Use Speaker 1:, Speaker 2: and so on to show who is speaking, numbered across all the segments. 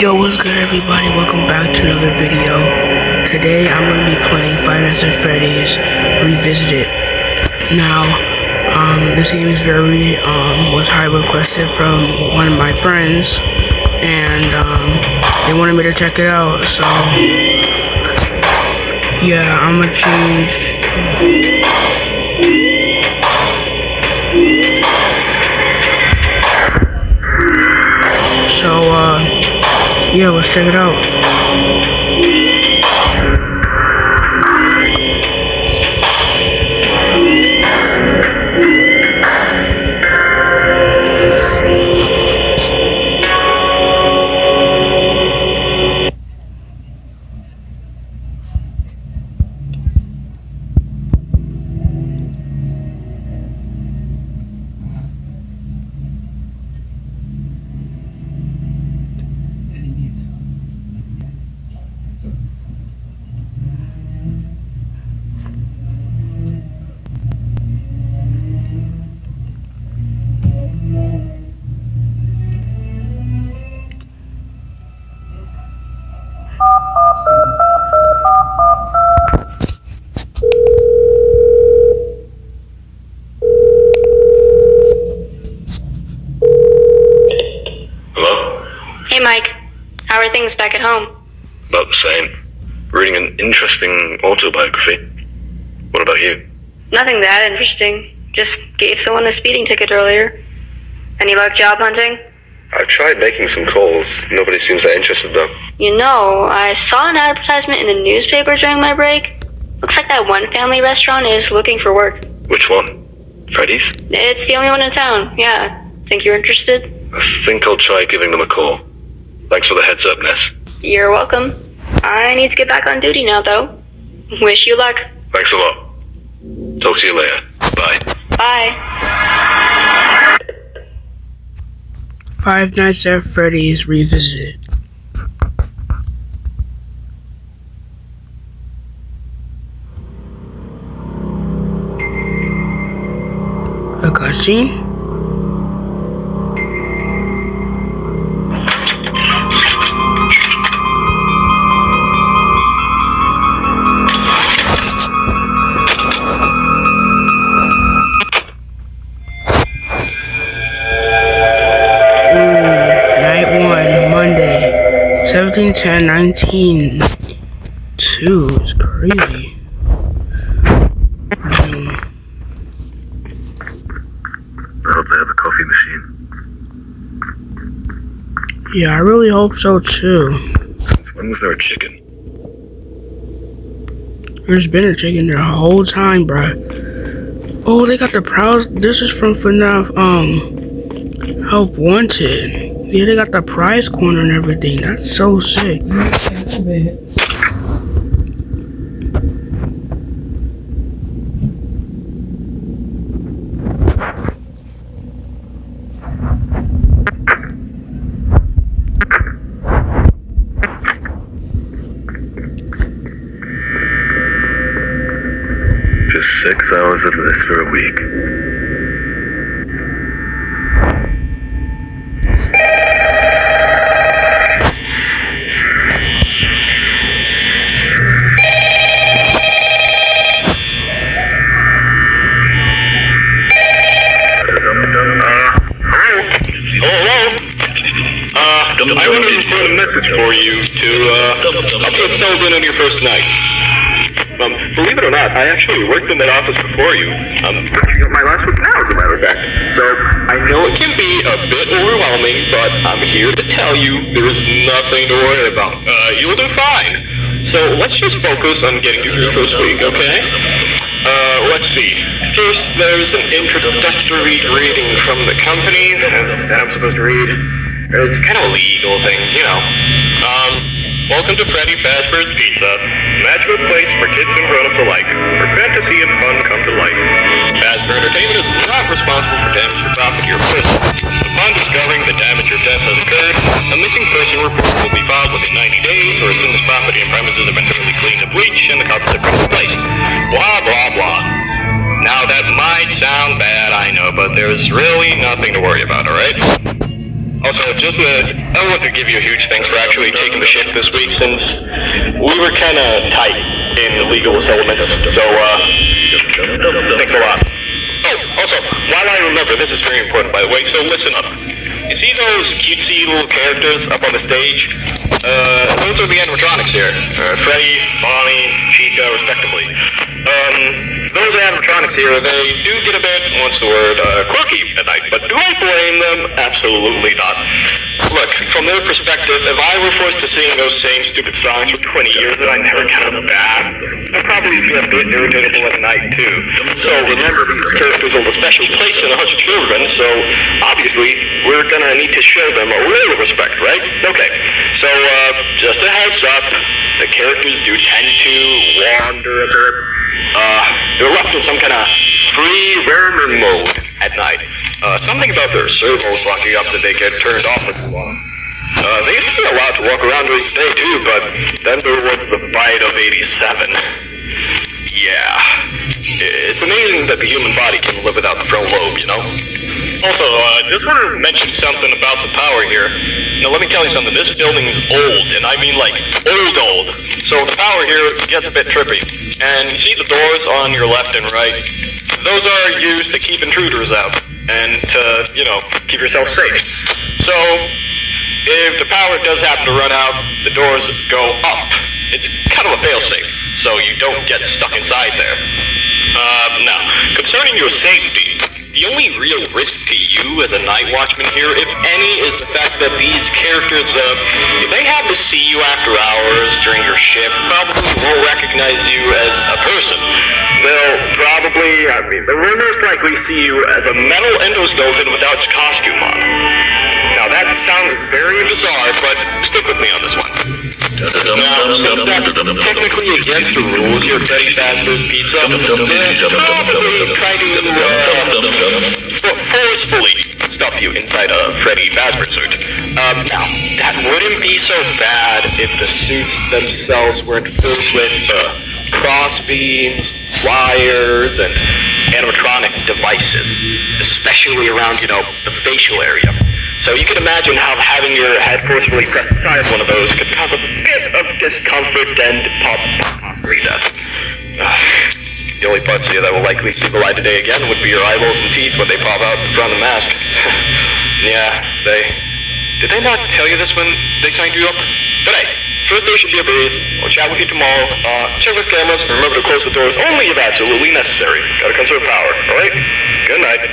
Speaker 1: Yo, what's good everybody? Welcome back to another video. Today I'm going to be playing Five Nights at Freddy's Revisited. Now, this game is was highly requested from one of my friends, and they wanted me to check it out, so yeah, I'm gonna change. So, yeah, let's check it out.
Speaker 2: Hey Mike, how are things back at home?
Speaker 3: About the same. Reading an interesting autobiography. What about you?
Speaker 2: Nothing that interesting. Just gave someone a speeding ticket earlier. Any luck job hunting?
Speaker 3: I've tried making some calls. Nobody seems that interested though.
Speaker 2: You know, I saw an advertisement in the newspaper during my break. Looks like that one family restaurant is looking for work.
Speaker 3: Which one? Freddy's?
Speaker 2: It's the only one in town, yeah. Think you're interested?
Speaker 3: I think I'll try giving them a call. Thanks for the heads up, Ness.
Speaker 2: You're welcome. I need to get back on duty now, though. Wish you luck.
Speaker 3: Thanks a lot. Talk to you later. Bye.
Speaker 2: Bye.
Speaker 1: Five Nights at Freddy's Revisited. A cutscene? Night 1, Monday, 17/10/19. 2 is crazy.
Speaker 3: I hope they have a coffee machine.
Speaker 1: Yeah, I really hope so too.
Speaker 3: Since when was there a chicken?
Speaker 1: There's been a chicken the whole time, bruh. Oh, they got the prize. This is from FNaf, Help Wanted. Yeah, they got the prize corner and everything. That's so sick.
Speaker 3: Just 6 hours of this for a week.
Speaker 4: I wanted to record a message for you to help you celebrate on your first night. Believe it or not, I actually worked in that office before you. Finishing up my last week now, as a matter of fact. So, I know it can be a bit overwhelming, but I'm here to tell you there is nothing to worry about. You'll do fine. So, let's just focus on getting you through the first week, okay? Let's see. First, there's an introductory greeting from the company that I'm supposed to read. It's kind of a legal thing, you know. Welcome to Freddy Fazbear's Pizza, magical place for kids and grown-ups alike, where fantasy and fun come to life. Fazbear Entertainment is not responsible for damage or property or person. Upon discovering that damage or death has occurred, a missing person report will be filed within 90 days, or as soon as property and premises have been thoroughly cleaned of bleach and the carpets have been replaced. Blah, blah, blah. Now that might sound bad, I know, but there's really nothing to worry about, alright? Also, I want to give you a huge thanks for actually taking the shift this week, since we were kind of tight in the legal elements. So, thanks a lot. Oh, also, while I remember, this is very important, by the way, so listen up. You see those cutesy little characters up on the stage? Those are the animatronics here. Freddy, Bonnie, Chica, respectively. Those animatronics here, they do get a bit, quirky at night, but do I blame them? Absolutely not. Look, from their perspective, if I were forced to sing those same stupid songs for 20 years that I never got them back, I'd probably be a bit irritable at night, too. So remember, these characters hold a special place in the hearts of children, so obviously, we're gonna need to show them a little respect, right? Okay, so, just a heads up, the characters do tend to wander a bit. They're left in some kind of free roaming mode at night. Something about their servos locking up that they get turned off for too long. They used to be allowed to walk around during the day too, but then there was the bite of 87. Yeah. It's amazing that the human body can live without the frontal lobe, you know? Also, just want to mention something about the power here. Now, let me tell you something. This building is old, and I mean like old. So the power here gets a bit trippy. And you see the doors on your left and right? Those are used to keep intruders out and to, keep yourself safe. So, if the power does happen to run out, the doors go up. It's kind of a failsafe, so you don't get stuck inside there. Now, concerning your safety, the only real risk to you as a night watchman here, if any, is the fact that these characters, if they have to see you after hours during your shift, probably won't recognize you as a person. They will most likely see you as a metal endoskeleton without its costume on. Now that sounds very bizarre, but stick with me on this one. Now, since that's technically against the rules here at Freddy Fazbear's Pizza, they'll probably try to forcefully stuff you inside a Freddy Fazbear suit. Now, that wouldn't be so bad if the suits themselves weren't filled with crossbeams, wires, and animatronic devices, especially around, the facial area. So you can imagine how having your head forcefully pressed inside one of those could cause a bit of discomfort and possibly death. The only parts of you that will likely see the light of day again would be your eyeballs and teeth when they pop out from the mask. Yeah, did they not tell you this when they signed you up? But hey, first day should be a breeze. I'll chat with you tomorrow. Check with cameras and remember to close the doors only if absolutely necessary. Gotta conserve power, alright? Good night.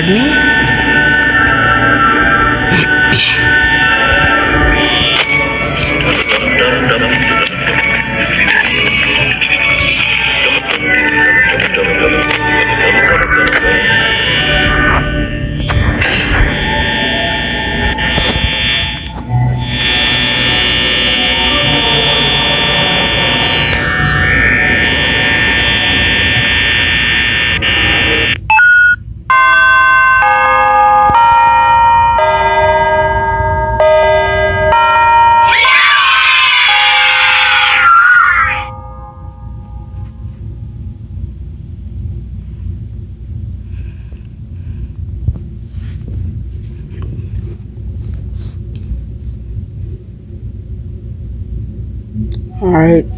Speaker 1: heard me?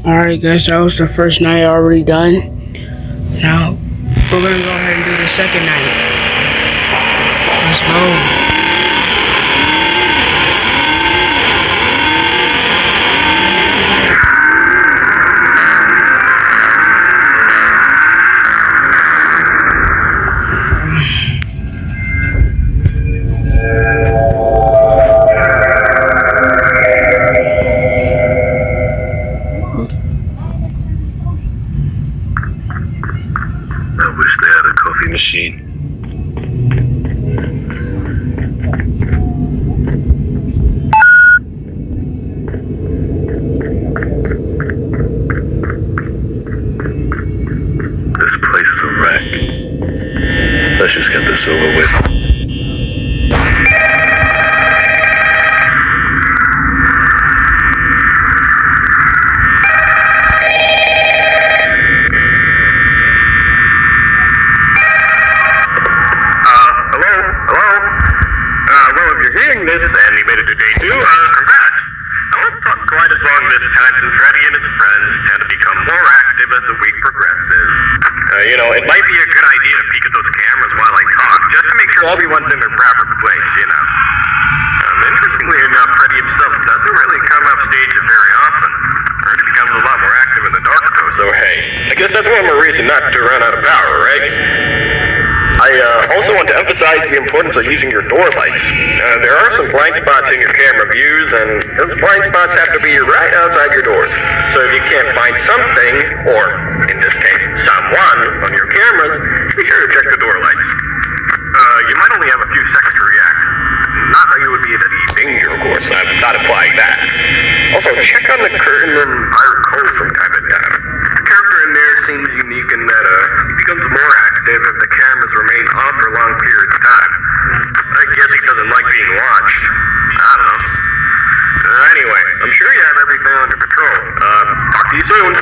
Speaker 1: Alright guys, that was the first night already done. Now, we're gonna go ahead and do the second night. Let's go.
Speaker 3: I wish they had a coffee machine. This place is a wreck. Let's just get this over with.
Speaker 4: This and you made it to day 2, congrats! I won't talk quite as long this time since Freddy and his friends tend to become more active as the week progresses. It might be a good idea to peek at those cameras while I talk, just to make sure everyone's in their proper place, Interestingly enough, Freddy himself doesn't really come off stage very often. Freddy becomes a lot more active in the dark though, so hey, I guess that's one more reason not to run out of power, right? I also want to emphasize the importance of using your door lights. There are some blind spots in your camera views, and those blind spots have to be right outside your doors. So if you can't find something, or in this case, someone on your cameras, be sure to check the door lights. You might only have a few seconds to react. Not that you would be in any danger, of course. I'm not implying that. Also, check on the curtain and pirate code from time to time. The character in there seems unique in that he becomes more active if the cameras remain on for long periods of time. I guess he doesn't like being watched. I don't know. Anyway, I'm sure you have everything under control. Talk to you soon.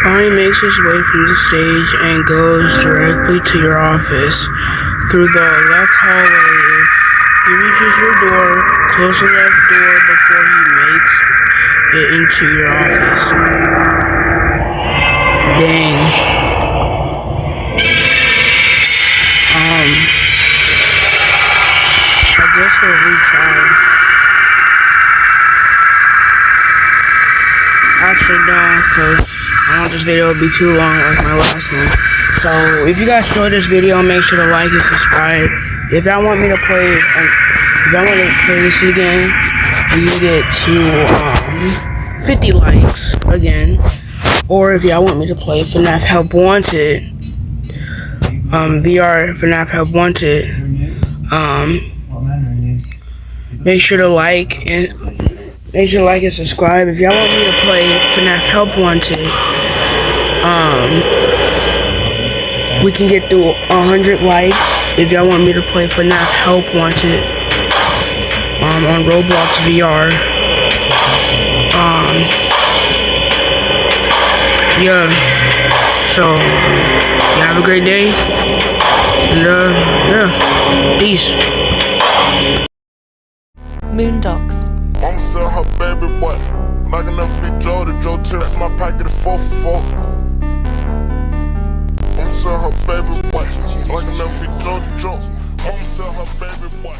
Speaker 1: Bonnie makes his way from the stage and goes directly to your office through the left hallway. He reaches your door, close the left door before he makes it into your office. Dang. I guess we'll retry. Actually, no, because I want this video to be too long like my last one. So, if you guys enjoyed this video, make sure to like and subscribe. If y'all want me to play, this again, you get to 50 likes again. Or if y'all want me to play FNAF Help Wanted, VR FNAF Help Wanted, make sure to like and subscribe. If y'all want me to play FNAF Help Wanted, we can get through 100 likes. If y'all want me to play FNAF Help Wanted, on Roblox VR, yeah. So, yeah, have a great day, and yeah, peace.
Speaker 5: Moondogs.
Speaker 6: Mama sell her baby boy. I'm not gonna never be Joe. The Joe tips my packet of 4 for 4. Mama sell her baby boy. I'm not gonna never be Joe. The Joe. Mama sell her baby boy.